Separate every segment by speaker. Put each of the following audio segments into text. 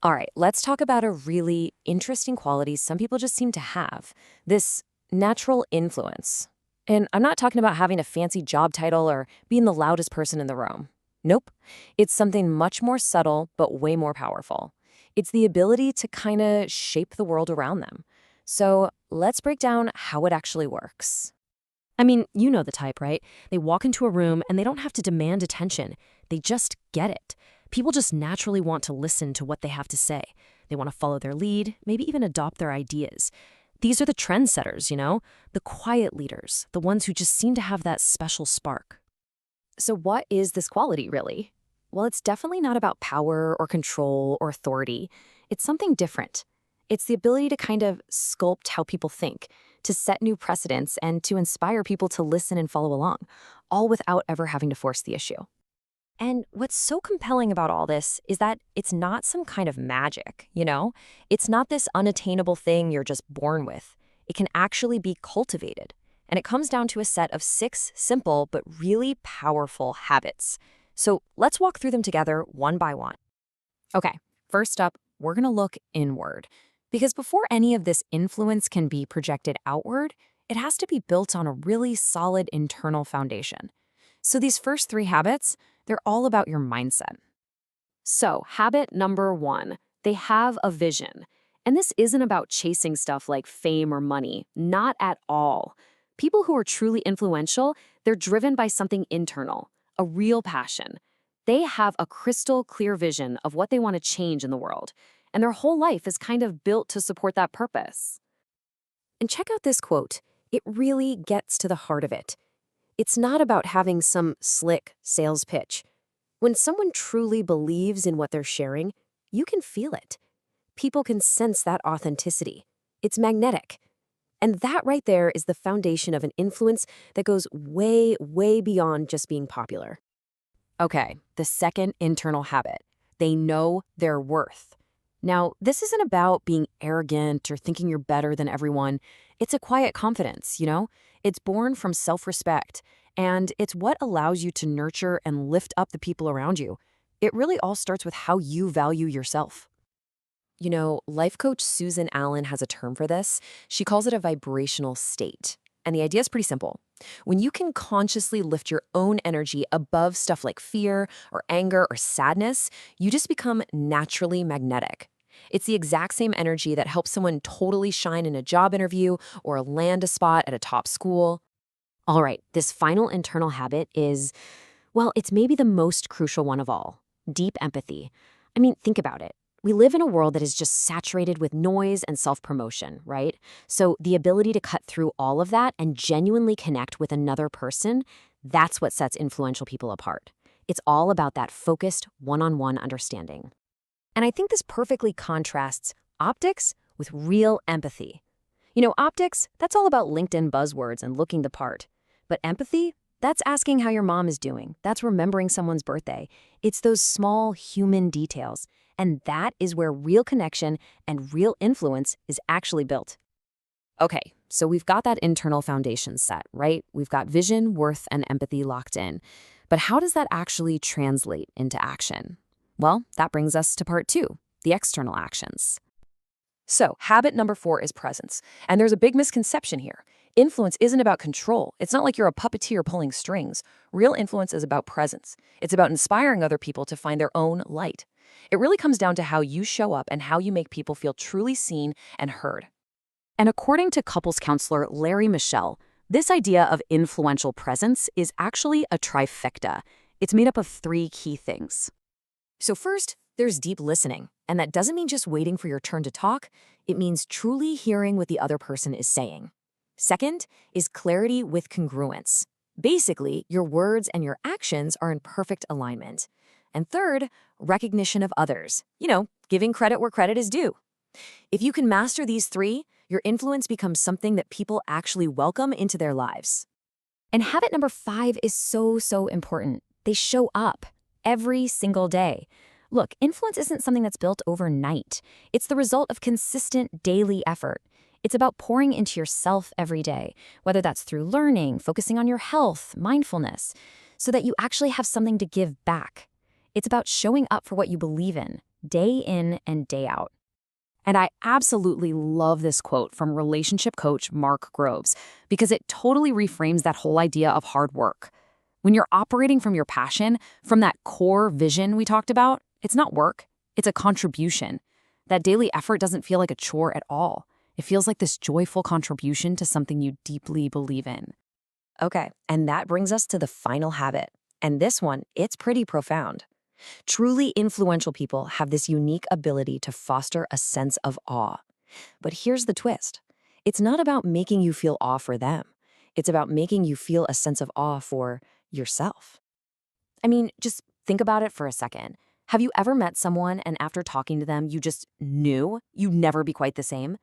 Speaker 1: All right, let's talk about a really interesting quality some people just seem to have, this natural influence. And I'm not talking about having a fancy job title or being the loudest person in the room. Nope. It's something much more subtle, but way more powerful. It's the ability to kind of shape the world around them. So let's break down how it actually works.
Speaker 2: I mean, you know the type, right? They walk into a room and they don't have to demand attention. They just get it. People just naturally want to listen to what they have to say. They want to follow their lead, maybe even adopt their ideas. These are the trendsetters, the quiet leaders, the ones who just seem to have that special spark.
Speaker 1: So, what is this quality really? Well, it's definitely not about power or control or authority. It's something different. It's the ability to kind of sculpt how people think, to set new precedents, and to inspire people to listen and follow along, all without ever having to force the issue.
Speaker 2: And what's so compelling about all this is that it's not some kind of magic. It's not this unattainable thing you're just born with. It can actually be cultivated. And it comes down to a set of 6 simple but really powerful habits. So let's walk through them together one by one.
Speaker 1: Okay, first up, we're going to look inward. Because before any of this influence can be projected outward, it has to be built on a really solid internal foundation. So these first 3 habits, they're all about your mindset. So, habit number 1, they have a vision. And this isn't about chasing stuff like fame or money, not at all. People who are truly influential, they're driven by something internal, a real passion. They have a crystal clear vision of what they want to change in the world, and their whole life is kind of built to support that purpose. And check out this quote. It really gets to the heart of it. It's not about having some slick sales pitch. When someone truly believes in what they're sharing, you can feel it. People can sense that authenticity. It's magnetic. And that right there is the foundation of an influence that goes way, way beyond just being popular. Okay, the second internal habit. They know their worth. Now, this isn't about being arrogant or thinking you're better than everyone. It's a quiet confidence. It's born from self-respect, and it's what allows you to nurture and lift up the people around you. It really all starts with how you value yourself. Life coach Susan Allen has a term for this. She calls it a vibrational state. And the idea is pretty simple. When you can consciously lift your own energy above stuff like fear or anger or sadness, you just become naturally magnetic. It's the exact same energy that helps someone totally shine in a job interview or land a spot at a top school. All right, this final internal habit is, well, it's maybe the most crucial one of all, deep empathy. I mean, think about it. We live in a world that is just saturated with noise and self-promotion, right? So the ability to cut through all of that and genuinely connect with another person, that's what sets influential people apart. It's all about that focused, one-on-one understanding. And I think this perfectly contrasts optics with real empathy. Optics, that's all about LinkedIn buzzwords and looking the part. But empathy, that's asking how your mom is doing. That's remembering someone's birthday. It's those small human details. And that is where real connection and real influence is actually built. Okay, so we've got that internal foundation set, right? We've got vision, worth, and empathy locked in. But how does that actually translate into action? Well, that brings us to part 2, the external actions. So, habit number 4 is presence. And there's a big misconception here. Influence isn't about control. It's not like you're a puppeteer pulling strings. Real influence is about presence. It's about inspiring other people to find their own light. It really comes down to how you show up and how you make people feel truly seen and heard. And according to couples counselor Larry Michelle, this idea of influential presence is actually a trifecta. It's made up of 3 key things. So first, there's deep listening. And that doesn't mean just waiting for your turn to talk. It means truly hearing what the other person is saying. Second is clarity with congruence. Basically, your words and your actions are in perfect alignment. And third, recognition of others. Giving credit where credit is due. If you can master these 3, your influence becomes something that people actually welcome into their lives. And habit number 5 is so important. They show up every single day. Look, influence isn't something that's built overnight. It's the result of consistent daily effort. It's about pouring into yourself every day, whether that's through learning, focusing on your health, mindfulness, so that you actually have something to give back. It's about showing up for what you believe in, day in and day out. And I absolutely love this quote from relationship coach Mark Groves because it totally reframes that whole idea of hard work. When you're operating from your passion, from that core vision we talked about, it's not work, it's a contribution. That daily effort doesn't feel like a chore at all. It feels like this joyful contribution to something you deeply believe in.
Speaker 2: Okay, and that brings us to the final habit. And this one, it's pretty profound. Truly influential people have this unique ability to foster a sense of awe. But here's the twist. It's not about making you feel awe for them. It's about making you feel a sense of awe for yourself.
Speaker 1: I mean, just think about it for a second. Have you ever met someone and after talking to them, you just knew you'd never be quite the same?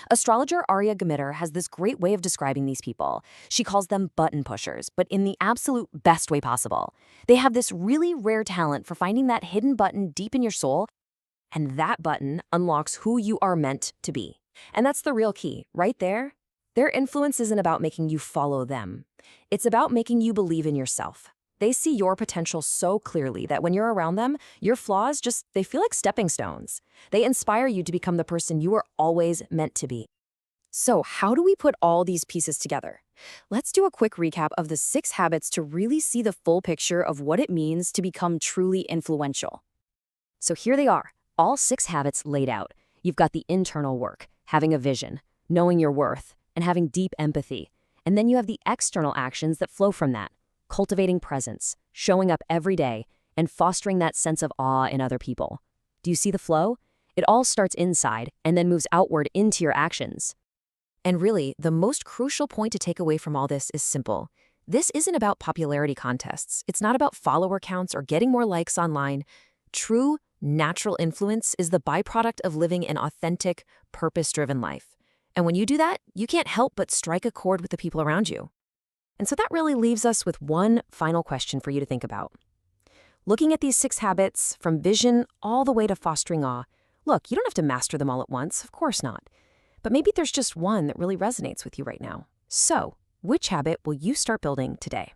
Speaker 1: Astrologer Arya Gamitter has this great way of describing these people. She calls them button pushers, but in the absolute best way possible. They have this really rare talent for finding that hidden button deep in your soul, and that button unlocks who you are meant to be. And that's the real key, right there. Their influence isn't about making you follow them. It's about making you believe in yourself. They see your potential so clearly that when you're around them, your flaws they feel like stepping stones. They inspire you to become the person you are always meant to be. So how do we put all these pieces together? Let's do a quick recap of the 6 habits to really see the full picture of what it means to become truly influential. So here they are, all 6 habits laid out. You've got the internal work, having a vision, knowing your worth, and having deep empathy. And then you have the external actions that flow from that. Cultivating presence, showing up every day, and fostering that sense of awe in other people. Do you see the flow? It all starts inside and then moves outward into your actions. And really, the most crucial point to take away from all this is simple. This isn't about popularity contests. It's not about follower counts or getting more likes online. True, natural influence is the byproduct of living an authentic, purpose-driven life. And when you do that, you can't help but strike a chord with the people around you. And so that really leaves us with one final question for you to think about. Looking at these 6 habits, from vision all the way to fostering awe, look, you don't have to master them all at once, of course not. But maybe there's just one that really resonates with you right now. So, which habit will you start building today?